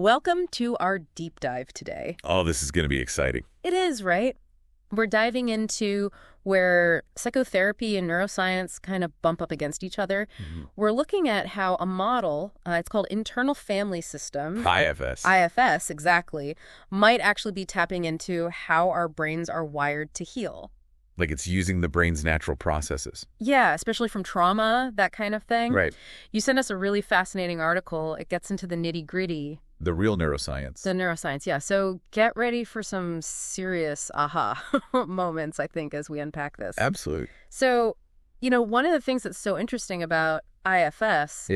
Welcome to our deep dive today. Oh, this is going to be exciting. It is, right? We're diving into where psychotherapy and neuroscience kind of bump up against each other. We're looking at how a model, it's called internal family system. IFS. IFS, exactly, might actually be tapping into how our brains are wired to heal. Like it's using the brain's natural processes. Yeah, especially from trauma, that kind of thing. Right. You sent us a really fascinating article. It gets into the nitty-gritty. The real neuroscience. The neuroscience, yeah. So get ready for some serious aha moments, I think, as we unpack this. Absolutely. So, one of the things that's so interesting about IFS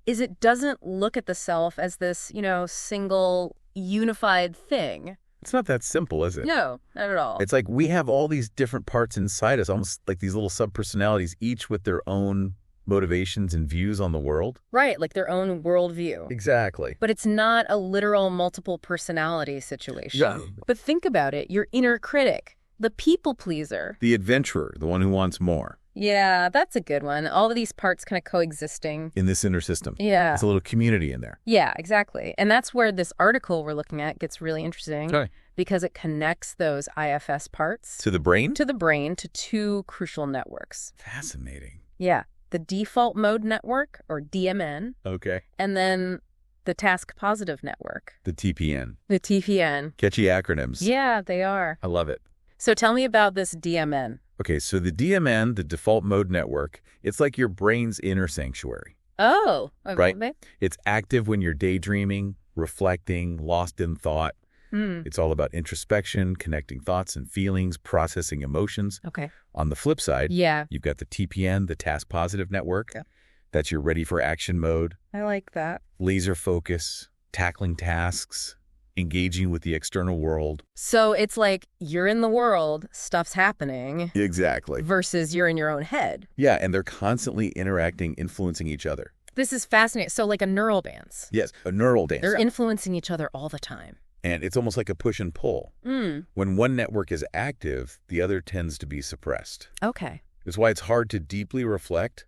is it doesn't look at the self as this, single unified thing. It's not that simple, is it? No, not at all. It's like we have all these different parts inside us, almost like these little sub-personalities, each with their own motivations and views on the world. Right, like their own worldview. Exactly. But it's not a literal multiple personality situation. Yeah. But think about it. Your inner critic, the people pleaser. The adventurer, the one who wants more. Yeah, that's a good one. All of these parts kind of coexisting. In this inner system. Yeah. It's a little community in there. Yeah, exactly. And that's where this article we're looking at gets really interesting. Okay. Because it connects those IFS parts. To the brain? To the brain, to two crucial networks. Fascinating. Yeah. The default mode network, or DMN. Okay. And then the task positive network. The TPN. The TPN. Catchy acronyms. Yeah, they are. I love it. So tell me about this DMN. Okay, so the DMN, the default mode network, it's like your brain's inner sanctuary. Oh, right. Okay. It's active when you're daydreaming, reflecting, lost in thought. It's all about introspection, connecting thoughts and feelings, processing emotions. Okay. On the flip side, Yeah. you've got the TPN, the task positive network. Yeah. That's your ready for action mode, I like that. laser focus, tackling tasks, engaging with the external world. So it's like you're in the world, stuff's happening, Exactly. versus you're in your own head. Yeah, and they're constantly interacting, influencing each other. This is fascinating. So like a neural dance. Yes, a neural dance. They're influencing each other all the time. And it's almost like a push and pull. When one network is active, the other tends to be suppressed. Okay. That's why it's hard to deeply reflect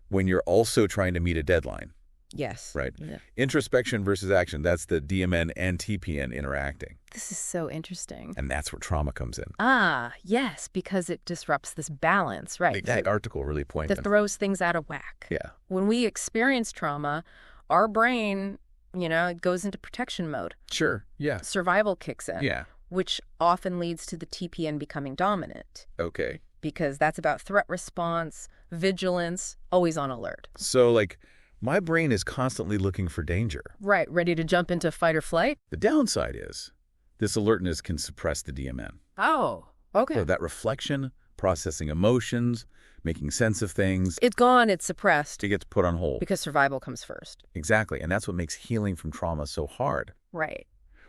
when you're also trying to meet a deadline, Yes. right? Yeah. Introspection versus action, that's the DMN and TPN interacting. This is so interesting. And that's where trauma comes in. Ah, yes, because it disrupts this balance, right? That article really pointed. That throws things out of whack. Yeah. When we experience trauma, our brain, it goes into protection mode. Sure. Yeah. Survival kicks in. Yeah. Which often leads to the TPN becoming dominant. Okay. Because that's about threat response, vigilance, always on alert. So, like, my brain is constantly looking for danger. Right, ready to jump into fight or flight? The downside is this alertness can suppress the DMN. Oh, okay. So that reflection, processing emotions, making sense of things, It's gone, it's suppressed. it gets put on hold. Because survival comes first. Exactly. And that's what makes healing from trauma so hard. Right.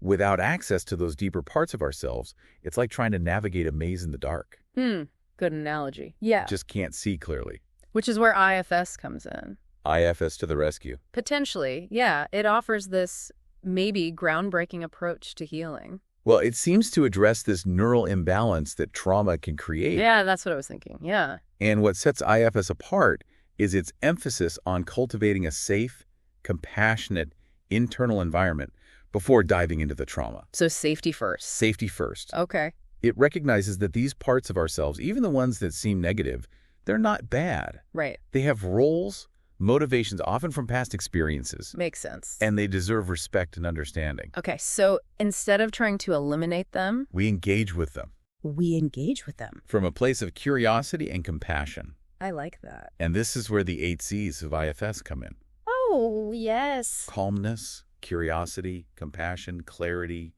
Without access to those deeper parts of ourselves, it's like trying to navigate a maze in the dark. Good analogy. Yeah. Just can't see clearly. Which is where IFS comes in. IFS to the rescue. Potentially, yeah. It offers this maybe groundbreaking approach to healing. Well, it seems to address this neural imbalance that trauma can create. Yeah, that's what I was thinking. Yeah. And what sets IFS apart is its emphasis on cultivating a safe, compassionate, internal environment before diving into the trauma. So safety first. Safety first. Okay. It recognizes that these parts of ourselves, even the ones that seem negative, they're not bad. Right. They have roles, motivations, often from past experiences, Makes sense. and they deserve respect and understanding. Okay, so instead of trying to eliminate them, We engage with them we engage with them. from a place of curiosity and compassion. I like that. And this is where the 8 C's of IFS come in. Oh, yes. Calmness, curiosity, compassion, clarity,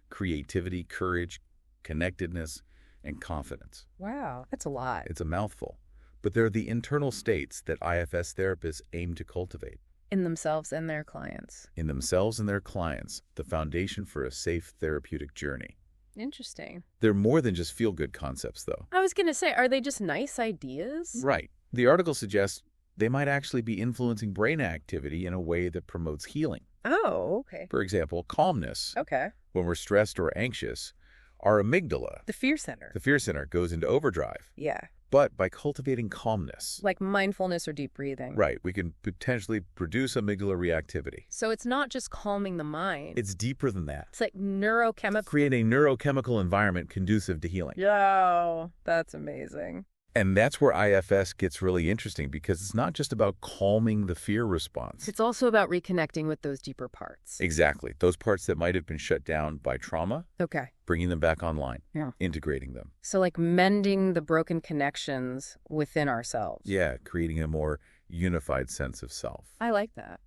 creativity, courage, connectedness, and confidence. Wow, that's a lot. It's a mouthful, but they're the internal states that IFS therapists aim to cultivate. In themselves and their clients. In themselves and their clients, the foundation for a safe therapeutic journey. Interesting. They're more than just feel-good concepts, though. I was going to say, are they just nice ideas? Right. The article suggests they might actually be influencing brain activity in a way that promotes healing. Oh, okay. For example, calmness. Okay. When we're stressed or anxious, our amygdala, The fear center. the fear center, goes into overdrive. Yeah. but by cultivating calmness. Like mindfulness or deep breathing. Right, we can potentially produce amygdala reactivity. So it's not just calming the mind. It's deeper than that. It's like neurochemical. Create a neurochemical environment conducive to healing. Yo, that's amazing. And that's where IFS gets really interesting, because it's not just about calming the fear response. It's also about reconnecting with those deeper parts. Exactly. Those parts that might have been shut down by trauma, Okay. bringing them back online, Yeah. integrating them. So like mending the broken connections within ourselves. Yeah, creating a more unified sense of self. I like that.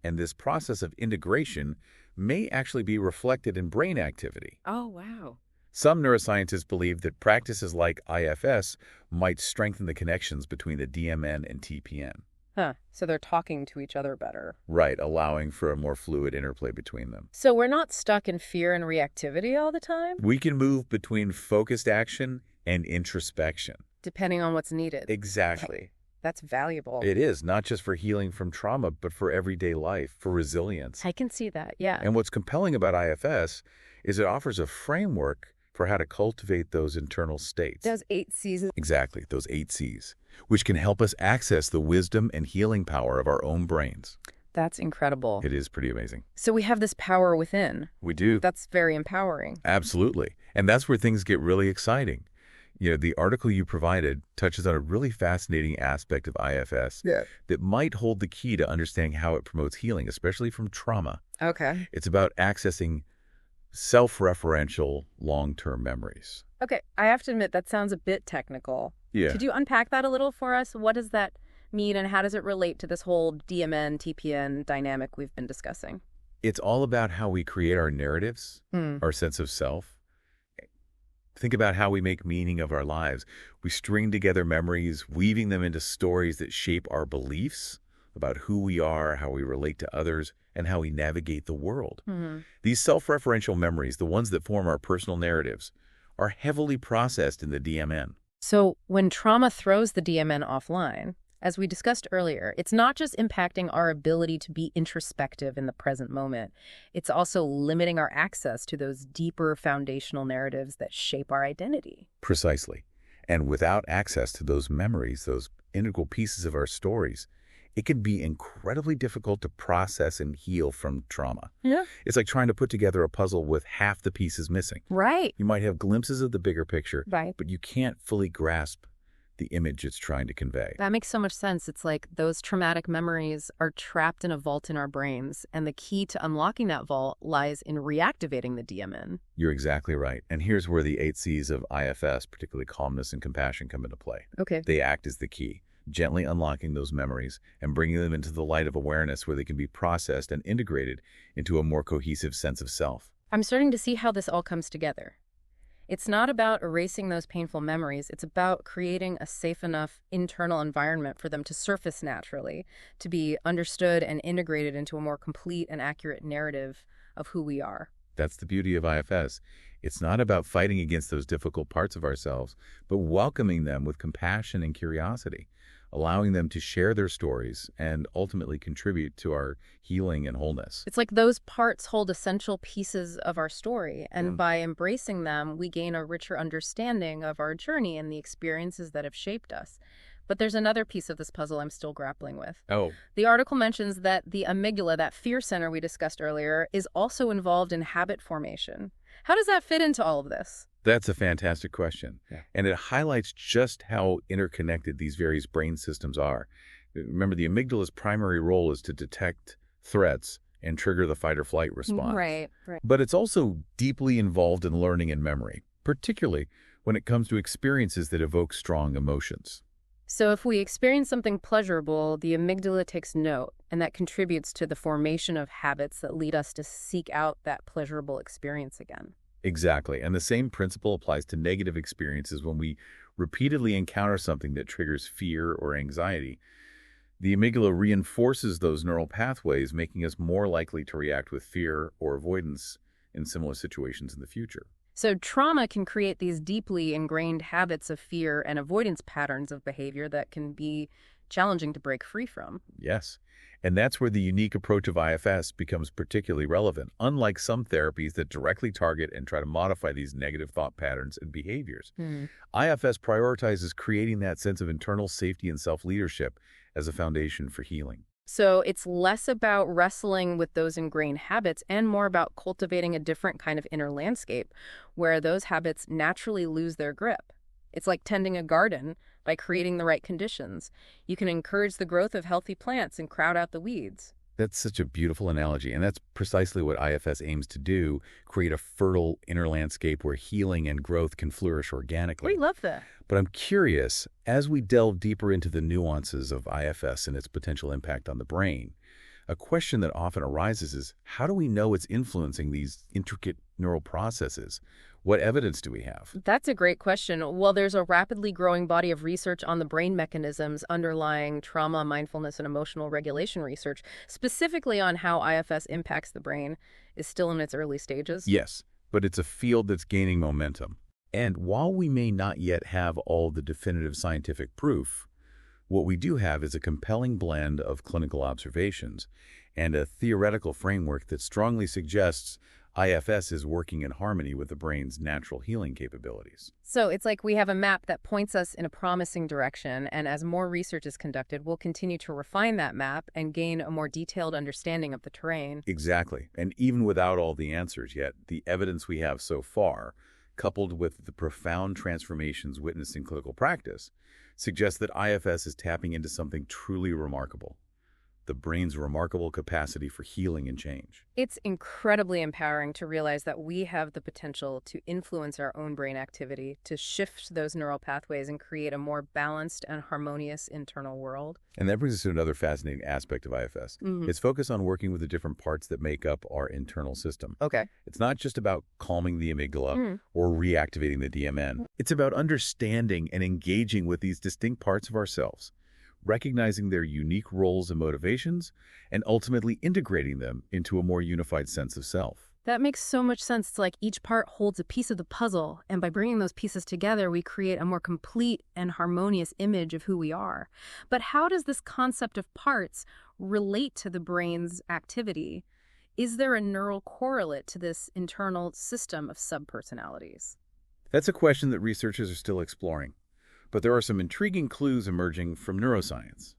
And this process of integration may actually be reflected in brain activity. Oh, wow. Some neuroscientists believe that practices like IFS might strengthen the connections between the DMN and TPN. Huh. So they're talking to each other better. Right, allowing for a more fluid interplay between them. So we're not stuck in fear and reactivity all the time? We can move between focused action and introspection. Depending on what's needed. Exactly. That's valuable. It is, not just for healing from trauma, but for everyday life, for resilience. I can see that, yeah. And what's compelling about IFS is it offers a framework for how to cultivate those internal states. Those 8 C's. Exactly, those 8 C's, which can help us access the wisdom and healing power of our own brains. That's incredible. It is pretty amazing. So we have this power within. We do. That's very empowering. Absolutely. And that's where things get really exciting. You know, the article you provided touches on a really fascinating aspect of IFS that might hold the key to understanding how it promotes healing, especially from trauma. Okay. It's about accessing self-referential long-term memories. Okay, I have to admit, that sounds a bit technical. Yeah. Could you unpack that a little for us? What does that mean, and how does it relate to this whole DMN, TPN dynamic we've been discussing? It's all about how we create our narratives, our sense of self. Think about how we make meaning of our lives. We string together memories, weaving them into stories that shape our beliefs about who we are, how we relate to others, and how we navigate the world. These self-referential memories, the ones that form our personal narratives, are heavily processed in the DMN. So when trauma throws the DMN offline, as we discussed earlier, it's not just impacting our ability to be introspective in the present moment. It's also limiting our access to those deeper foundational narratives that shape our identity. Precisely. And without access to those memories, those integral pieces of our stories, it can be incredibly difficult to process and heal from trauma. Yeah. It's like trying to put together a puzzle with half the pieces missing. Right. You might have glimpses of the bigger picture, Right. but you can't fully grasp the image it's trying to convey. That makes so much sense. It's like those traumatic memories are trapped in a vault in our brains, and the key to unlocking that vault lies in reactivating the DMN. You're exactly right. And here's where the 8 C's of IFS, particularly calmness and compassion, come into play. Okay. They act as the key, gently unlocking those memories and bringing them into the light of awareness where they can be processed and integrated into a more cohesive sense of self. I'm starting to see how this all comes together. It's not about erasing those painful memories. It's about creating a safe enough internal environment for them to surface naturally, to be understood and integrated into a more complete and accurate narrative of who we are. That's the beauty of IFS. It's not about fighting against those difficult parts of ourselves, but welcoming them with compassion and curiosity, allowing them to share their stories and ultimately contribute to our healing and wholeness. It's like those parts hold essential pieces of our story, and by embracing them, we gain a richer understanding of our journey and the experiences that have shaped us. But there's another piece of this puzzle I'm still grappling with. Oh. The article mentions that the amygdala, that fear center we discussed earlier, is also involved in habit formation. How does that fit into all of this? That's a fantastic question. Yeah. And it highlights just how interconnected these various brain systems are. Remember, the amygdala's primary role is to detect threats and trigger the fight or flight response. Right. But it's also deeply involved in learning and memory, particularly when it comes to experiences that evoke strong emotions. So if we experience something pleasurable, the amygdala takes note, and that contributes to the formation of habits that lead us to seek out that pleasurable experience again. Exactly. And the same principle applies to negative experiences. When we repeatedly encounter something that triggers fear or anxiety, the amygdala reinforces those neural pathways, making us more likely to react with fear or avoidance in similar situations in the future. So trauma can create these deeply ingrained habits of fear and avoidance patterns of behavior that can be challenging to break free from. Yes. And that's where the unique approach of IFS becomes particularly relevant, unlike some therapies that directly target and try to modify these negative thought patterns and behaviors. IFS prioritizes creating that sense of internal safety and self-leadership as a foundation for healing. So it's less about wrestling with those ingrained habits and more about cultivating a different kind of inner landscape where those habits naturally lose their grip. It's like tending a garden. By creating the right conditions, you can encourage the growth of healthy plants and crowd out the weeds. That's such a beautiful analogy, and that's precisely what IFS aims to do, create a fertile inner landscape where healing and growth can flourish organically. We love that. But I'm curious, as we delve deeper into the nuances of IFS and its potential impact on the brain, a question that often arises is, how do we know it's influencing these intricate neural processes? What evidence do we have? That's a great question. Well, there's a rapidly growing body of research on the brain mechanisms underlying trauma, mindfulness, and emotional regulation research, specifically on how IFS impacts the brain, is still in its early stages. Yes, but it's a field that's gaining momentum. And while we may not yet have all the definitive scientific proof, what we do have is a compelling blend of clinical observations and a theoretical framework that strongly suggests IFS is working in harmony with the brain's natural healing capabilities. So it's like we have a map that points us in a promising direction, and as more research is conducted, we'll continue to refine that map and gain a more detailed understanding of the terrain. Exactly. And even without all the answers yet, the evidence we have so far, coupled with the profound transformations witnessed in clinical practice, suggests that IFS is tapping into something truly remarkable: the brain's remarkable capacity for healing and change. It's incredibly empowering to realize that we have the potential to influence our own brain activity, to shift those neural pathways and create a more balanced and harmonious internal world. And that brings us to another fascinating aspect of IFS. It's focused on working with the different parts that make up our internal system. Okay. It's not just about calming the amygdala or reactivating the DMN. It's about understanding and engaging with these distinct parts of ourselves, recognizing their unique roles and motivations, and ultimately integrating them into a more unified sense of self. That makes so much sense. It's like each part holds a piece of the puzzle, and by bringing those pieces together, we create a more complete and harmonious image of who we are. But how does this concept of parts relate to the brain's activity? Is there a neural correlate to this internal system of subpersonalities? That's a question that researchers are still exploring. But there are some intriguing clues emerging from neuroscience.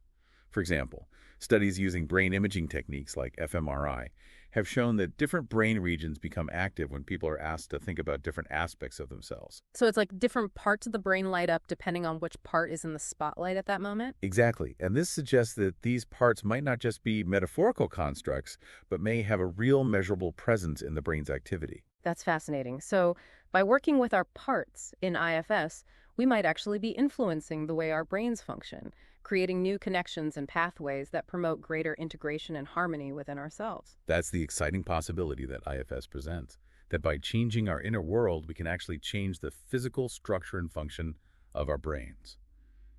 For example, studies using brain imaging techniques like fMRI have shown that different brain regions become active when people are asked to think about different aspects of themselves. So it's like different parts of the brain light up depending on which part is in the spotlight at that moment? Exactly. And this suggests that these parts might not just be metaphorical constructs, but may have a real measurable presence in the brain's activity. That's fascinating. So by working with our parts in IFS, we might actually be influencing the way our brains function, creating new connections and pathways that promote greater integration and harmony within ourselves. That's the exciting possibility that IFS presents, that by changing our inner world, we can actually change the physical structure and function of our brains.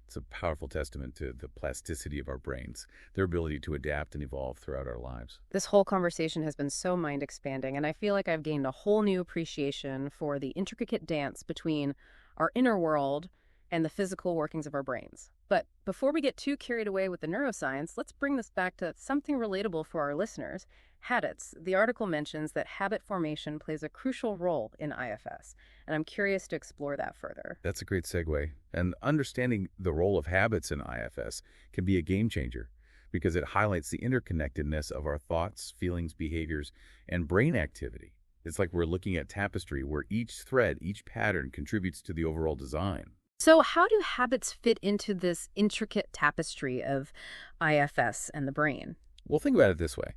It's a powerful testament to the plasticity of our brains, their ability to adapt and evolve throughout our lives. This whole conversation has been so mind-expanding, and I feel like I've gained a whole new appreciation for the intricate dance between our inner world and the physical workings of our brains. But before we get too carried away with the neuroscience, let's bring this back to something relatable for our listeners: habits. The article mentions that habit formation plays a crucial role in IFS, and I'm curious to explore that further. That's a great segue. And understanding the role of habits in IFS can be a game changer because it highlights the interconnectedness of our thoughts, feelings, behaviors, and brain activity. It's like we're looking at tapestry where each thread, each pattern contributes to the overall design. So how do habits fit into this intricate tapestry of IFS and the brain? Well, think about it this way.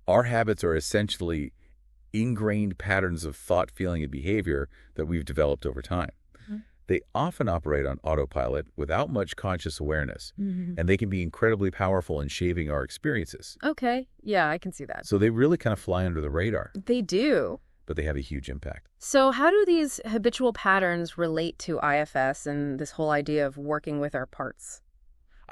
Our habits are essentially ingrained patterns of thought, feeling, and behavior that we've developed over time. They often operate on autopilot without much conscious awareness, and they can be incredibly powerful in shaping our experiences. Okay, yeah, I can see that. So they really kind of fly under the radar, They do. but they have a huge impact. So how do these habitual patterns relate to IFS and this whole idea of working with our parts?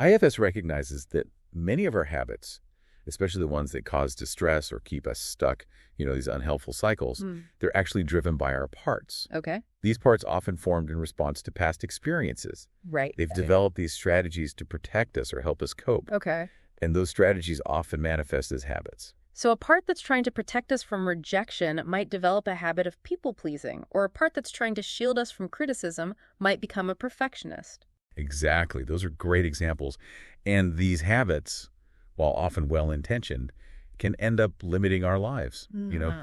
IFS recognizes that many of our habits especially the ones that cause distress or keep us stuck, these unhelpful cycles, they're actually driven by our parts. Okay. These parts often formed in response to past experiences. Right. They've developed these strategies to protect us or help us cope. Okay. And those strategies often manifest as habits. So a part that's trying to protect us from rejection might develop a habit of people-pleasing, or a part that's trying to shield us from criticism might become a perfectionist. Exactly. Those are great examples. And these habits, while often well-intentioned, can end up limiting our lives,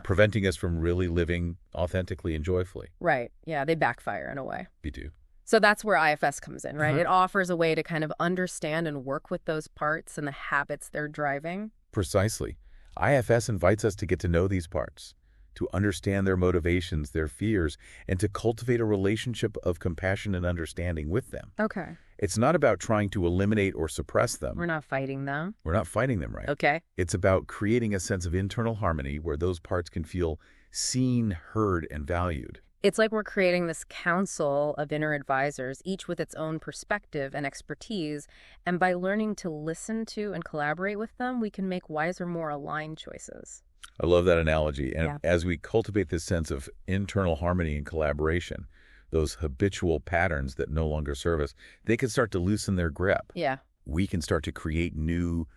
preventing us from really living authentically and joyfully. Right. Yeah, they backfire in a way. We do. So that's where IFS comes in, right? It offers a way to kind of understand and work with those parts and the habits they're driving. Precisely. IFS invites us to get to know these parts, to understand their motivations, their fears, and to cultivate a relationship of compassion and understanding with them. Okay. It's not about trying to eliminate or suppress them. We're not fighting them. We're not fighting them, right? Okay. It's about creating a sense of internal harmony where those parts can feel seen, heard, and valued. It's like we're creating this council of inner advisors, each with its own perspective and expertise, and by learning to listen to and collaborate with them, we can make wiser, more aligned choices. I love that analogy. And as we cultivate this sense of internal harmony and collaboration, those habitual patterns that no longer serve us, they can start to loosen their grip. Yeah. We can start to create new,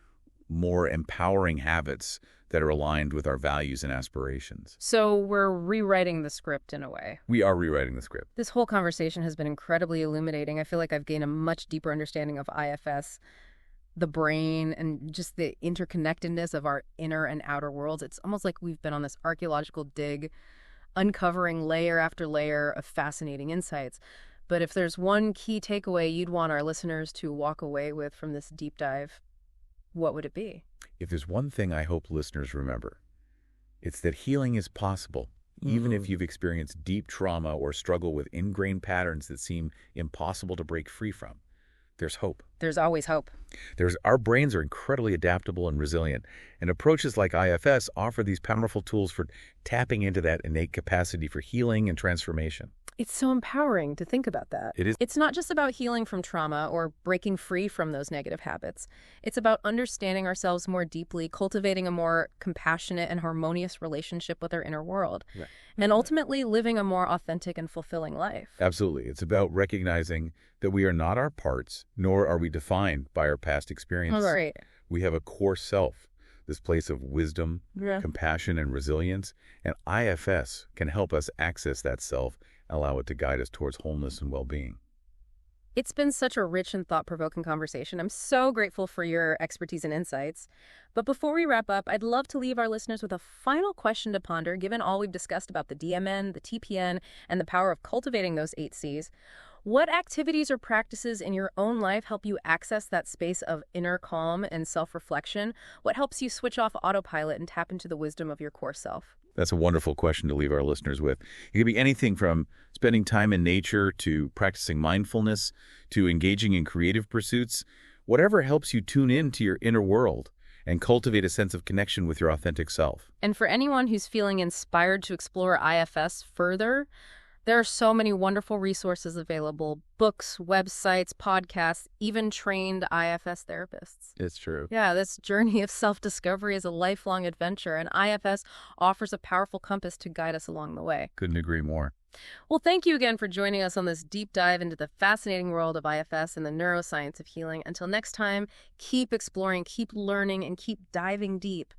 more empowering habits that are aligned with our values and aspirations. So we're rewriting the script in a way. We are rewriting the script. This whole conversation has been incredibly illuminating. I feel like I've gained a much deeper understanding of IFS, the brain, and just the interconnectedness of our inner and outer worlds. It's almost like we've been on this archaeological dig, uncovering layer after layer of fascinating insights. But if there's one key takeaway you'd want our listeners to walk away with from this deep dive, what would it be? If there's one thing I hope listeners remember, it's that healing is possible, even if you've experienced deep trauma or struggle with ingrained patterns that seem impossible to break free from. There's hope. There's always hope. Our brains are incredibly adaptable and resilient, and approaches like IFS offer these powerful tools for tapping into that innate capacity for healing and transformation. It's so empowering to think about that. It is. It's not just about healing from trauma or breaking free from those negative habits. It's about understanding ourselves more deeply, cultivating a more compassionate and harmonious relationship with our inner world, and ultimately living a more authentic and fulfilling life. Absolutely. It's about recognizing that we are not our parts, nor are we defined by our past experiences. Right. We have a core self, this place of wisdom, compassion, and resilience, and IFS can help us access that self, allow it to guide us towards wholeness and well-being. It's been such a rich and thought-provoking conversation. I'm so grateful for your expertise and insights. But before we wrap up, I'd love to leave our listeners with a final question to ponder, given all we've discussed about the DMN, the TPN, and the power of cultivating those 8 Cs. What activities or practices in your own life help you access that space of inner calm and self-reflection? What helps you switch off autopilot and tap into the wisdom of your core self? That's a wonderful question to leave our listeners with. It could be anything from spending time in nature to practicing mindfulness to engaging in creative pursuits. Whatever helps you tune in to your inner world and cultivate a sense of connection with your authentic self. And for anyone who's feeling inspired to explore IFS further, there are so many wonderful resources available: books, websites, podcasts, even trained IFS therapists. It's true. Yeah, this journey of self-discovery is a lifelong adventure, and IFS offers a powerful compass to guide us along the way. Couldn't agree more. Well, thank you again for joining us on this deep dive into the fascinating world of IFS and the neuroscience of healing. Until next time, keep exploring, keep learning, and keep diving deep